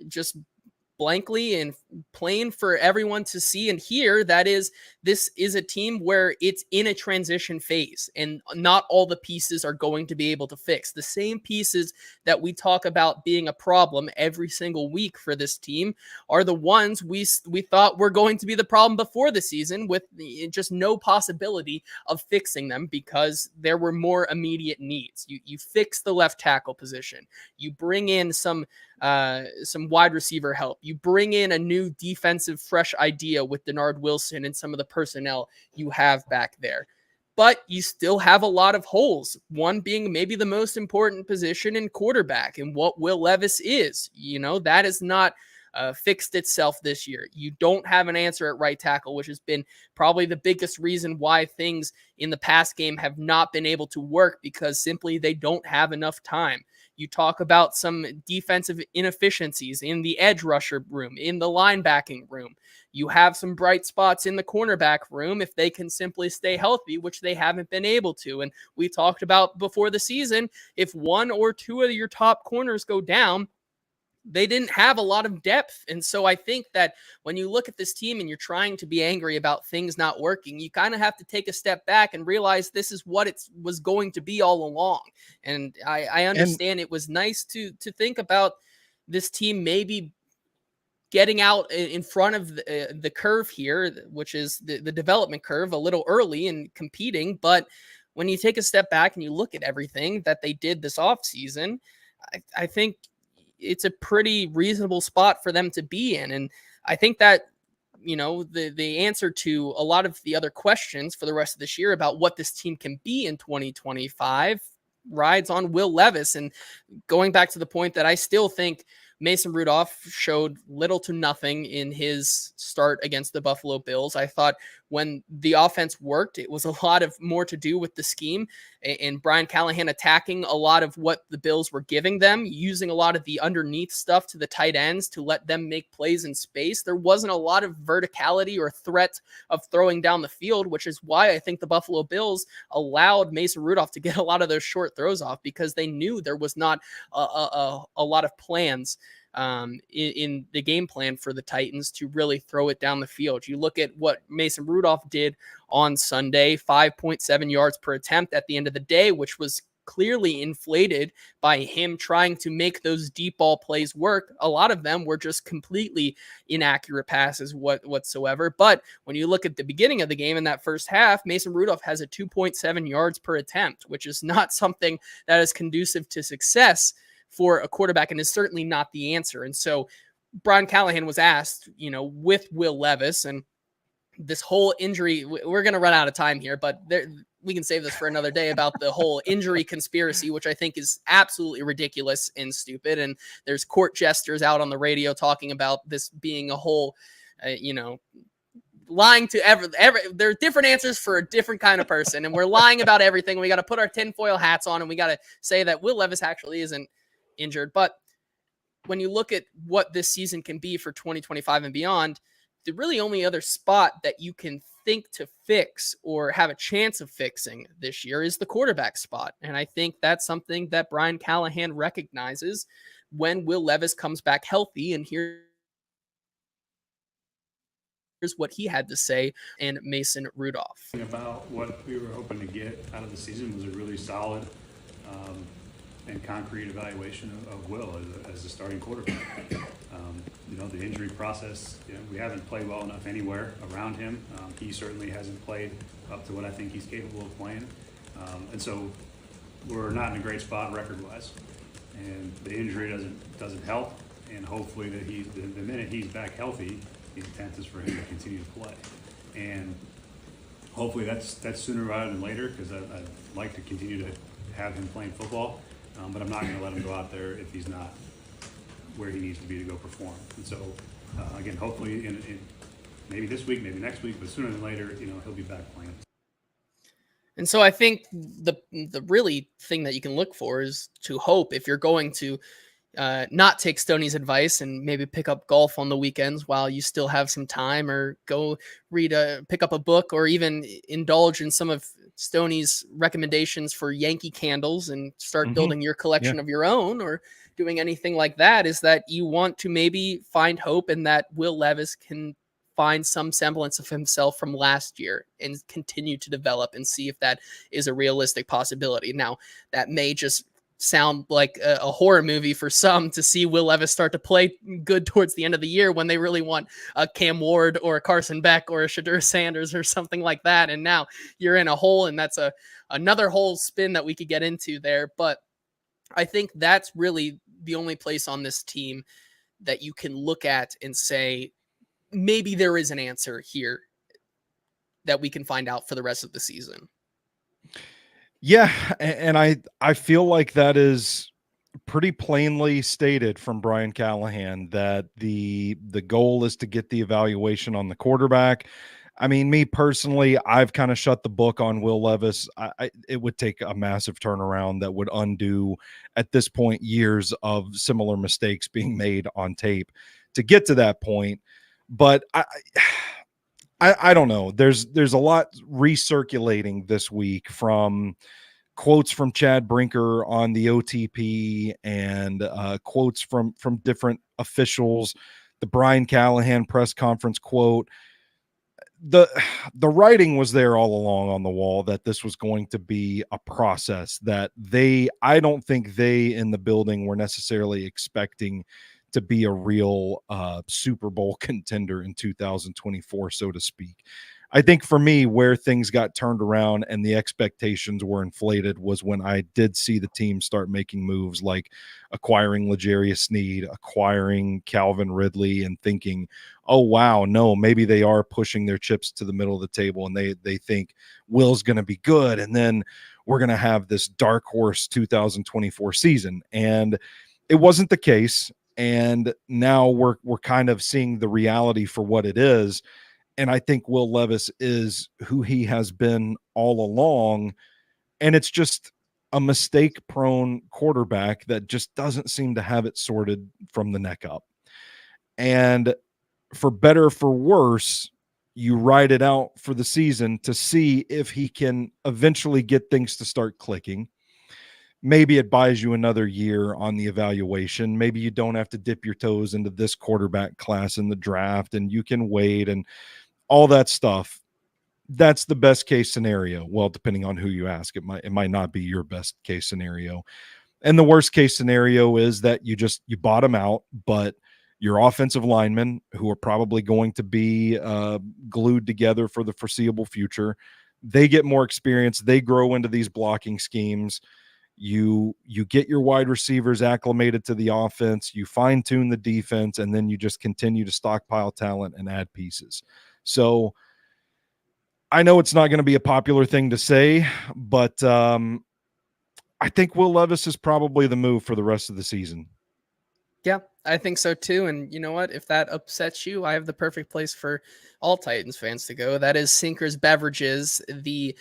just blankly and plain for everyone to see and hear. That is, this is a team where it's in a transition phase and not all the pieces are going to be able to fix. The same pieces that we talk about being a problem every single week for this team are the ones we thought were going to be the problem before the season, with just no possibility of fixing them because there were more immediate needs. You fix the left tackle position. You bring in some wide receiver help. You bring in a new defensive fresh idea with Denard Wilson and some of the personnel you have back there. But you still have a lot of holes, one being maybe the most important position in quarterback, and what Will Levis is. That is not fixed itself this year. You don't have an answer at right tackle, which has been probably the biggest reason why things in the past game have not been able to work, because simply they don't have enough time. You talk about some defensive inefficiencies in the edge rusher room, in the linebacking room. You have some bright spots in the cornerback room if they can simply stay healthy, which they haven't been able to. And we talked about before the season, if one or two of your top corners go down, they didn't have a lot of depth. And so I think that when you look at this team and you're trying to be angry about things not working, you kind of have to take a step back and realize this is what it was going to be all along. And I understand it was nice to think about this team maybe getting out in front of the curve here, which is the development curve, a little early and competing. But when you take a step back and you look at everything that they did this offseason, I think it's a pretty reasonable spot for them to be in. And I think that, the answer to a lot of the other questions for the rest of this year about what this team can be in 2025 rides on Will Levis. And going back to the point that I still think Mason Rudolph showed little to nothing in his start against the Buffalo Bills. I thought when the offense worked, it was a lot of more to do with the scheme and Brian Callahan attacking a lot of what the Bills were giving them, using a lot of the underneath stuff to the tight ends to let them make plays in space. There wasn't a lot of verticality or threat of throwing down the field, which is why I think the Buffalo Bills allowed Mason Rudolph to get a lot of those short throws off, because they knew there was not a lot of plans in the game plan for the Titans to really throw it down the field. You look at what Mason Rudolph did on Sunday, 5.7 yards per attempt at the end of the day, which was clearly inflated by him trying to make those deep ball plays work. A lot of them were just completely inaccurate passes whatsoever. But when you look at the beginning of the game in that first half, Mason Rudolph has a 2.7 yards per attempt, which is not something that is conducive to success for a quarterback and is certainly not the answer. And so Brian Callahan was asked, with Will Levis and this whole injury, we're going to run out of time here, but we can save this for another day, about the whole injury conspiracy, which I think is absolutely ridiculous and stupid. And there's court jesters out on the radio talking about this being a whole, lying to every there are different answers for a different kind of person. And we're lying about everything. We got to put our tinfoil hats on and we got to say that Will Levis actually isn't injured. But when you look at what this season can be for 2025 and beyond, the really only other spot that you can think to fix or have a chance of fixing this year is the quarterback spot. And I think that's something that Brian Callahan recognizes when Will Levis comes back healthy. And here's what he had to say and Mason Rudolph. About what we were hoping to get out of the season was a really solid and concrete evaluation of Will as a starting quarterback. The injury process, we haven't played well enough anywhere around him. He certainly hasn't played up to what I think he's capable of playing. And so we're not in a great spot record-wise. And the injury doesn't help. And hopefully that the minute he's back healthy, the intent is for him to continue to play. And hopefully that's sooner rather than later, because I'd like to continue to have him playing football. But I'm not going to let him go out there if he's not where he needs to be to go perform. And so, again, hopefully in maybe this week, maybe next week, but sooner than later, he'll be back playing. And so I think the really thing that you can look for is to hope, if you're going to not take Stoney's advice and maybe pick up golf on the weekends while you still have some time, or go pick up a book, or even indulge in some of Stoney's recommendations for Yankee candles and start building your collection of your own, or doing anything like that, is that you want to maybe find hope in that Will Levis can find some semblance of himself from last year and continue to develop, and see if that is a realistic possibility. Now, that may just sound like a horror movie for some, to see Will Levis start to play good towards the end of the year when they really want a Cam Ward or a Carson Beck or a Shadur Sanders or something like that. And now you're in a hole, and that's another whole spin that we could get into there. But I think that's really the only place on this team that you can look at and say, maybe there is an answer here that we can find out for the rest of the season. Yeah, and I feel like that is pretty plainly stated from Brian Callahan, that the goal is to get the evaluation on the quarterback. I mean, me personally, I've kind of shut the book on Will Levis. It would take a massive turnaround that would undo, at this point, years of similar mistakes being made on tape to get to that point. But I don't know. There's a lot recirculating this week, from quotes from Chad Brinker on the OTP, and quotes from different officials. The Brian Callahan press conference quote. The writing was there all along on the wall that this was going to be a process that I don't think they in the building were necessarily expecting to be a real Super Bowl contender in 2024, so to speak. I think for me, where things got turned around and the expectations were inflated was when I did see the team start making moves like acquiring L'Jarius Sneed, acquiring Calvin Ridley, and thinking, oh, wow, no, maybe they are pushing their chips to the middle of the table, and they think Will's going to be good, and then we're going to have this dark horse 2024 season. And it wasn't the case. And now we're kind of seeing the reality for what it is. And I think Will Levis is who he has been all along. And it's just a mistake-prone quarterback that just doesn't seem to have it sorted from the neck up. And for better or for worse, you ride it out for the season to see if he can eventually get things to start clicking. Maybe it buys you another year on the evaluation. Maybe you don't have to dip your toes into this quarterback class in the draft, and you can wait and all that stuff. That's the best case scenario. Well, depending on who you ask, it might not be your best case scenario. And the worst case scenario is that you bottom out, but your offensive linemen, who are probably going to be glued together for the foreseeable future, they get more experience. They grow into these blocking schemes. You get your wide receivers acclimated to the offense, you fine-tune the defense, and then you just continue to stockpile talent and add pieces. So I know it's not going to be a popular thing to say, but I think Will Levis is probably the move for the rest of the season. Yeah, I think so too. And you know what? If that upsets you, I have the perfect place for all Titans fans to go. That is Sinkers Beverages, the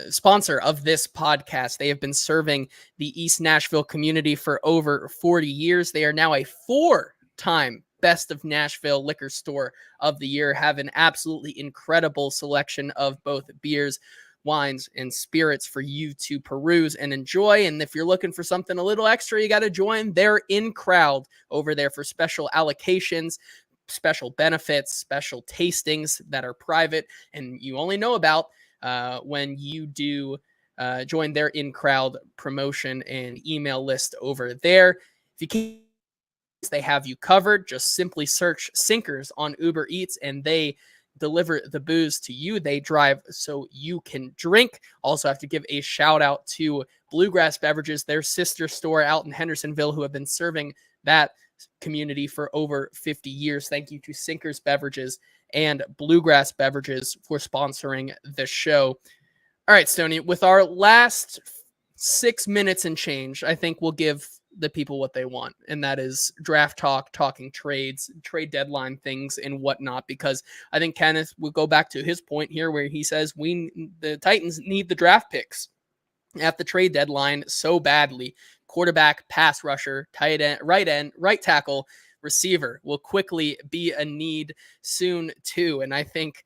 sponsor of this podcast. They have been serving the East Nashville community for over 40 years. They are now a 4-time Best of Nashville Liquor Store of the Year, have an absolutely incredible selection of both beers, wines, and spirits for you to peruse and enjoy. And if you're looking for something a little extra, you got to join their in crowd over there for special allocations, special benefits, special tastings that are private and you only know about when you do join their in crowd promotion and email list over there. If you can't, they have you covered. Just simply search Sinkers on Uber Eats and they deliver the booze to you. They drive so you can drink. Also have to give a shout out to Bluegrass Beverages, their sister store out in Hendersonville, who have been serving that community for over 50 years. Thank you to Sinkers Beverages and Bluegrass Beverages for sponsoring the show. All right, Stoney, with our last 6 minutes and change, I think we'll give the people what they want, and that is draft talk, talking trades, trade deadline things, and whatnot. Because I think Kenneth will go back to his point here where he says the Titans need the draft picks at the trade deadline so badly. Quarterback, pass rusher, tight end, right tackle, receiver will quickly be a need soon too. And I think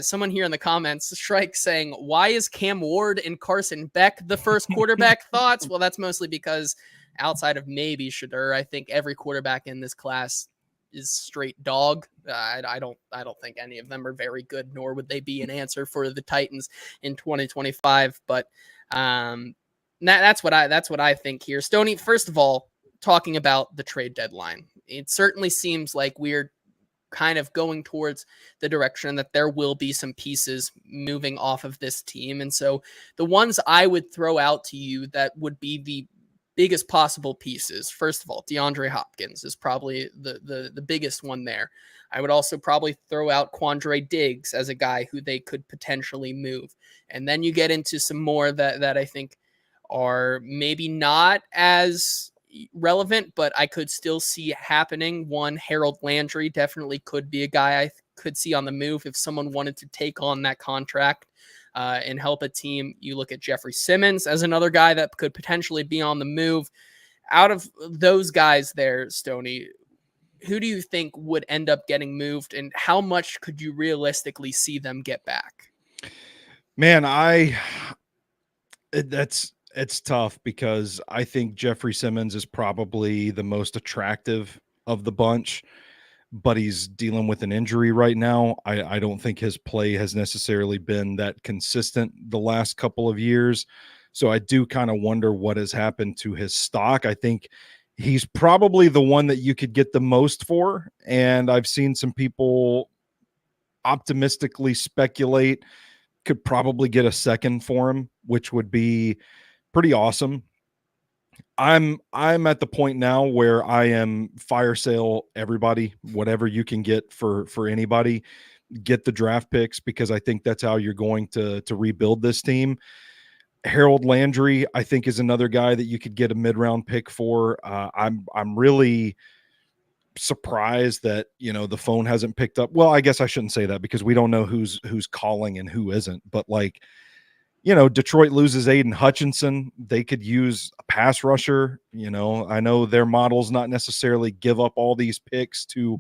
someone here in the comments, Shrike, saying, why is Cam Ward and Carson Beck the first quarterback? Thoughts? Well, that's mostly because outside of maybe Shedeur, I think every quarterback in this class is straight dog. I don't think any of them are very good, nor would they be an answer for the Titans in 2025. But that's what I think here. Stoney, first of all, talking about the trade deadline, it certainly seems like we're kind of going towards the direction that there will be some pieces moving off of this team. And so the ones I would throw out to you that would be the biggest possible pieces, first of all, DeAndre Hopkins is probably the biggest one there. I would also probably throw out Quandre Diggs as a guy who they could potentially move. And then you get into some more that I think are maybe not as relevant, but I could still see happening. One, Harold Landry definitely could be a guy I could see on the move if someone wanted to take on that contract and help a team. You look at Jeffrey Simmons as another guy that could potentially be on the move. Out of those guys there, Stoney, who do you think would end up getting moved, and how much could you realistically see them get back? Man, it's tough because I think Jeffrey Simmons is probably the most attractive of the bunch, but he's dealing with an injury right now. I don't think his play has necessarily been that consistent the last couple of years. So I do kind of wonder what has happened to his stock. I think he's probably the one that you could get the most for. And I've seen some people optimistically speculate could probably get a second for him, which would be pretty awesome. I'm at the point now where I am fire sale everybody, whatever you can get for anybody, get the draft picks, because I think that's how you're going to rebuild this team. Harold Landry, I think, is another guy that you could get a mid-round pick for. I'm really surprised that, the phone hasn't picked up. Well, I guess I shouldn't say that because we don't know who's calling and who isn't, but Detroit loses Aiden Hutchinson. They could use a pass rusher. I know their models not necessarily give up all these picks to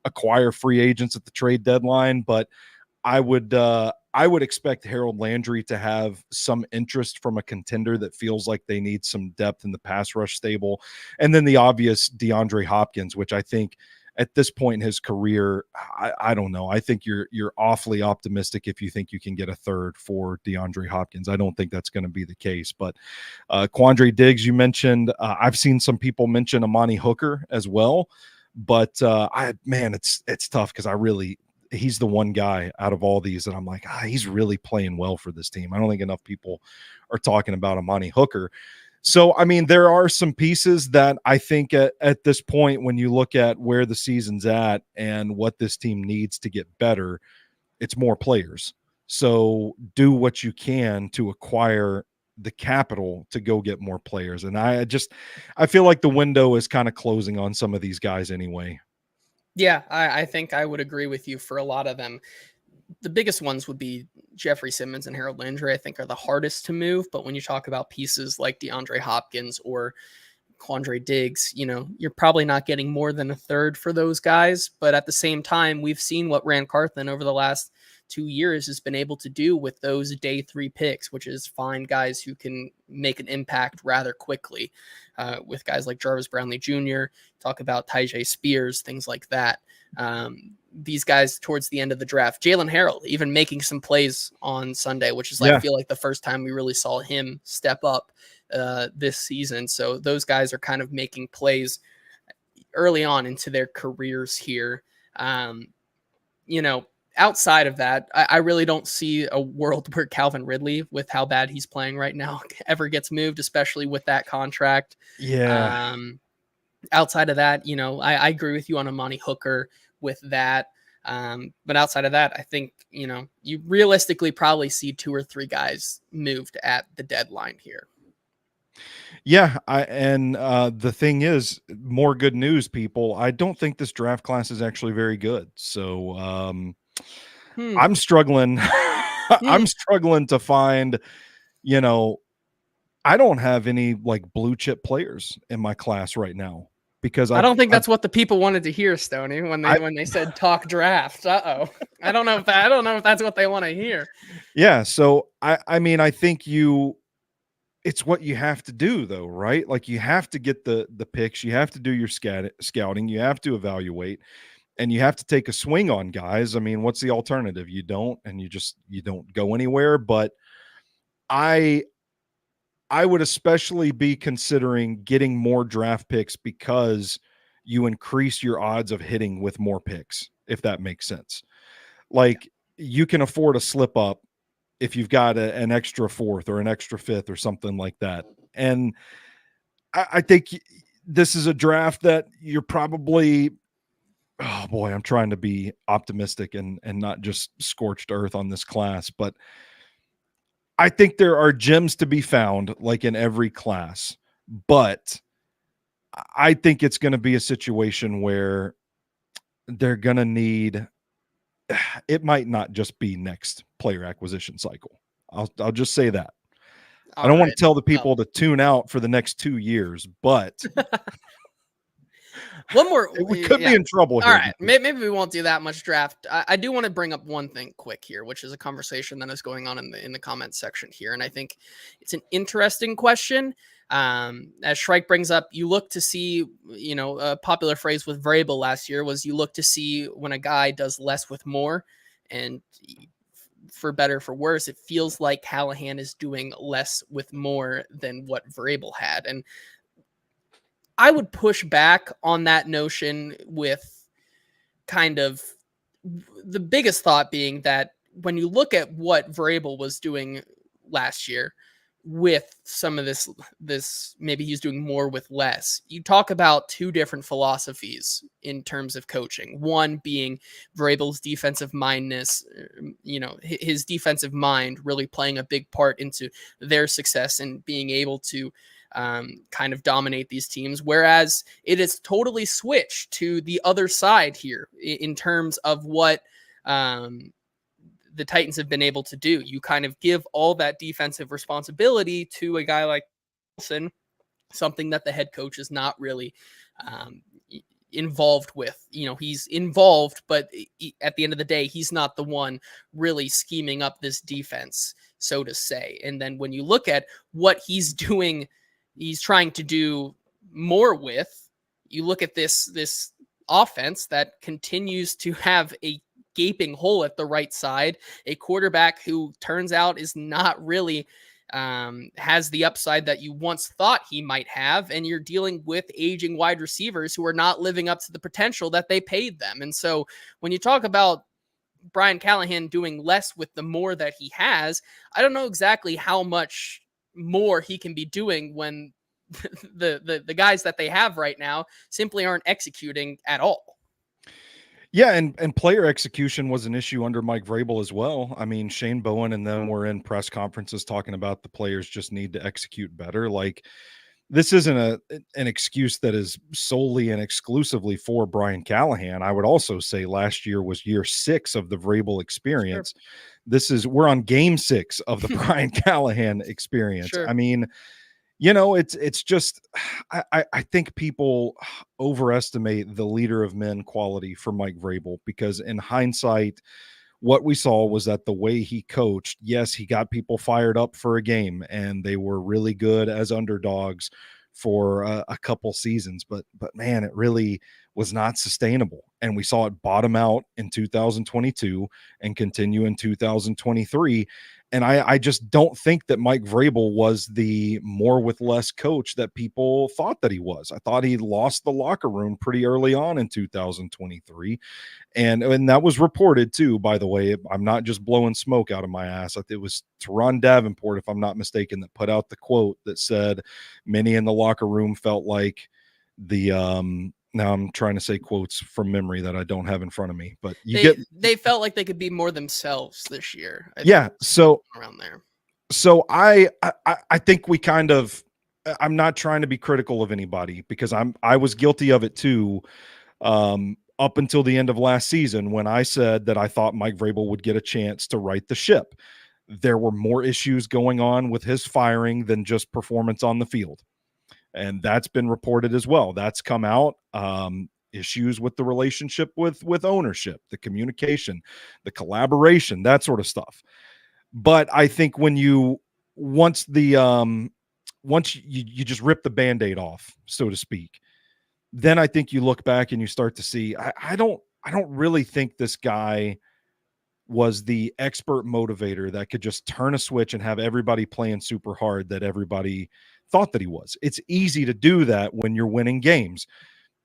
acquire free agents at the trade deadline, but I would expect Harold Landry to have some interest from a contender that feels like they need some depth in the pass rush stable. And then the obvious DeAndre Hopkins, which I think at this point in his career, I don't know. I think you're awfully optimistic if you think you can get a third for DeAndre Hopkins. I don't think that's going to be the case. But Quandre Diggs, you mentioned, I've seen some people mention Amani Hooker as well. But it's tough because he's the one guy out of all these that I'm like, he's really playing well for this team. I don't think enough people are talking about Amani Hooker. So, there are some pieces that I think at this point, when you look at where the season's at and what this team needs to get better, it's more players. So do what you can to acquire the capital to go get more players. And I feel like the window is kind of closing on some of these guys anyway. Yeah, I think I would agree with you for a lot of them. The biggest ones would be Jeffrey Simmons and Harold Landry, I think, are the hardest to move. But when you talk about pieces like DeAndre Hopkins or Quandre Diggs, you're probably not getting more than a third for those guys. But at the same time, we've seen what Rand Carthen over the last 2 years has been able to do with those day 3 picks, which is find guys who can make an impact rather quickly with guys like Jarvis Brownlee Jr., talk about Tyjae Spears, things like that. These guys towards the end of the draft, Jalen Harold even making some plays on Sunday, which is I feel like the first time we really saw him step up this season. So those guys are kind of making plays early on into their careers here. Outside of that, I really don't see a world where Calvin Ridley, with how bad he's playing right now, ever gets moved, especially with that contract. Yeah. Outside of that, I agree with you on Amani Hooker with that. But outside of that, I think, you realistically probably see 2 or 3 guys moved at the deadline here. Yeah, the thing is, more good news, people. I don't think this draft class is actually very good. So I'm struggling. I'm struggling to find, I don't have any like blue chip players in my class right now because I don't think that's what the people wanted to hear, Stoney, when they said talk draft. I don't know if that's what they want to hear. Yeah, so I mean, I think it's what you have to do though, right? Like you have to get the picks, you have to do your scouting, you have to evaluate, and you have to take a swing on guys. I mean, what's the alternative? You don't, and you don't go anywhere. But I would especially be considering getting more draft picks because you increase your odds of hitting with more picks, if that makes sense. Like you can afford a slip up if you've got an extra fourth or an extra fifth or something like that. And I think this is a draft that you're probably, oh boy, I'm trying to be optimistic and not just scorched earth on this class, but I think there are gems to be found like in every class, but I think it's going to be a situation where they're going to need, it might not just be next player acquisition cycle. I'll just say that. I don't want to tell the people to tune out for the next 2 years, but one more, we could be in trouble here. All right, maybe we won't do that much draft. I do want to bring up one thing quick here, which is a conversation that is going on in the comments section here, and I think it's an interesting question. As Shrike brings up, you look to see, a popular phrase with Vrabel last year was you look to see when a guy does less with more, and for better, for worse, it feels like Callahan is doing less with more than what Vrabel had. And I would push back on that notion with kind of the biggest thought being that when you look at what Vrabel was doing last year with some of this maybe he's doing more with less. You talk about two different philosophies in terms of coaching. One being Vrabel's defensive mindness, his defensive mind really playing a big part into their success and being able to kind of dominate these teams. Whereas it is totally switched to the other side here in terms of what the Titans have been able to do. You kind of give all that defensive responsibility to a guy like Wilson, something that the head coach is not really involved with. He's involved, but at the end of the day, he's not the one really scheming up this defense, so to say. And then when you look at what he's doing, he's trying to do more with, you look at this offense that continues to have a gaping hole at the right side, a quarterback who turns out is not really has the upside that you once thought he might have, and you're dealing with aging wide receivers who are not living up to the potential that they paid them. And so when you talk about Brian Callahan doing less with the more that he has, I don't know exactly how much more he can be doing when the guys that they have right now simply aren't executing at all. Yeah, and player execution was an issue under Mike Vrabel as well. I mean, Shane Bowen and them were in press conferences talking about the players just need to execute better. Like, this isn't an excuse that is solely and exclusively for Brian Callahan. I would also say last year was year 6 of the Vrabel experience. Sure. We're on game 6 of the Brian Callahan experience. Sure. I mean, it's just, I think people overestimate the leader of men quality for Mike Vrabel, because in hindsight, what we saw was that the way he coached, yes, he got people fired up for a game and they were really good as underdogs for a couple seasons, but man, it really was not sustainable. And we saw it bottom out in 2022 and continue in 2023. And I just don't think that Mike Vrabel was the more with less coach that people thought that he was. I thought he lost the locker room pretty early on in 2023. And that was reported too, by the way. I'm not just blowing smoke out of my ass. It was Teron Davenport, if I'm not mistaken, that put out the quote that said many in the locker room felt like now I'm trying to say quotes from memory that I don't have in front of me, but they felt like they could be more themselves this year. Yeah. So around there. So I think we kind of I'm not trying to be critical of anybody because I was guilty of it too. Up until the end of last season, when I said that I thought Mike Vrabel would get a chance to right the ship. There were more issues going on with his firing than just performance on the field. And that's been reported as well. That's come out. Issues with the relationship with ownership, the communication, the collaboration, that sort of stuff. But I think when once you just rip the Band-Aid off, so to speak, then I think you look back and you start to see, I don't really think this guy was the expert motivator that could just turn a switch and have everybody playing super hard that everybody thought that he was. It's easy to do that when you're winning games.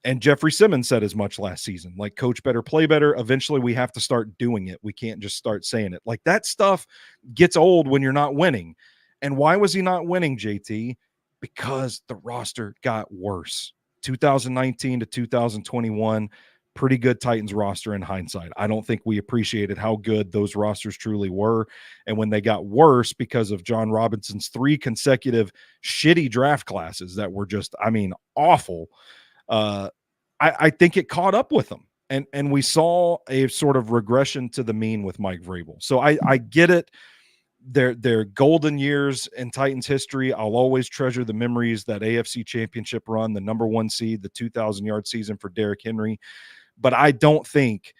And Jeffrey Simmons said as much last season, like, coach better, play better. Eventually we have to start doing it. We can't just start saying it. Like, that stuff gets old when you're not winning. And why was he not winning, JT? Because the roster got worse. 2019 to 2021, pretty good Titans roster in hindsight. I don't think we appreciated how good those rosters truly were. And when they got worse because of John Robinson's 3 consecutive shitty draft classes that were just, awful, I think it caught up with them. And we saw a sort of regression to the mean with Mike Vrabel. So I get it. They're golden years in Titans history. I'll always treasure the memories, that AFC Championship run, the number 1 seed, the 2,000-yard season for Derrick Henry. But I don't think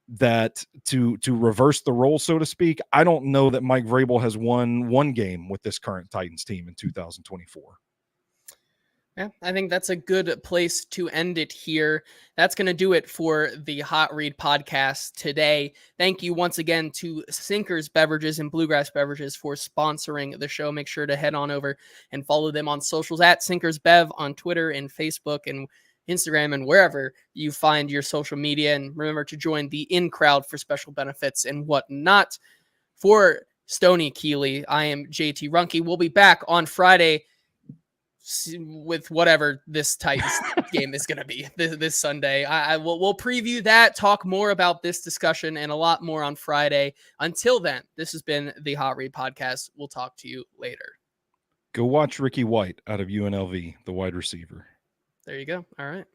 that to reverse the role, so to speak, I don't know that Mike Vrabel has won one game with this current Titans team in 2024. Yeah, I think that's a good place to end it here. That's going to do it for the Hot Read podcast today. Thank you once again to Sinkers Beverages and Bluegrass Beverages for sponsoring the show. Make sure to head on over and follow them on socials at Sinkers Bev on Twitter and Facebook and Instagram and wherever you find your social media. And remember to join the in crowd for special benefits and whatnot. For Stoney, Keeley, I am JT Ruhnke. We'll be back on Friday with whatever this Titans game is going to be this Sunday. We'll preview that, talk more about this discussion and a lot more on Friday. Until then, this has been the Hot Read Podcast. We'll talk to you later. Go watch Ricky White out of UNLV, the wide receiver. There you go. All right.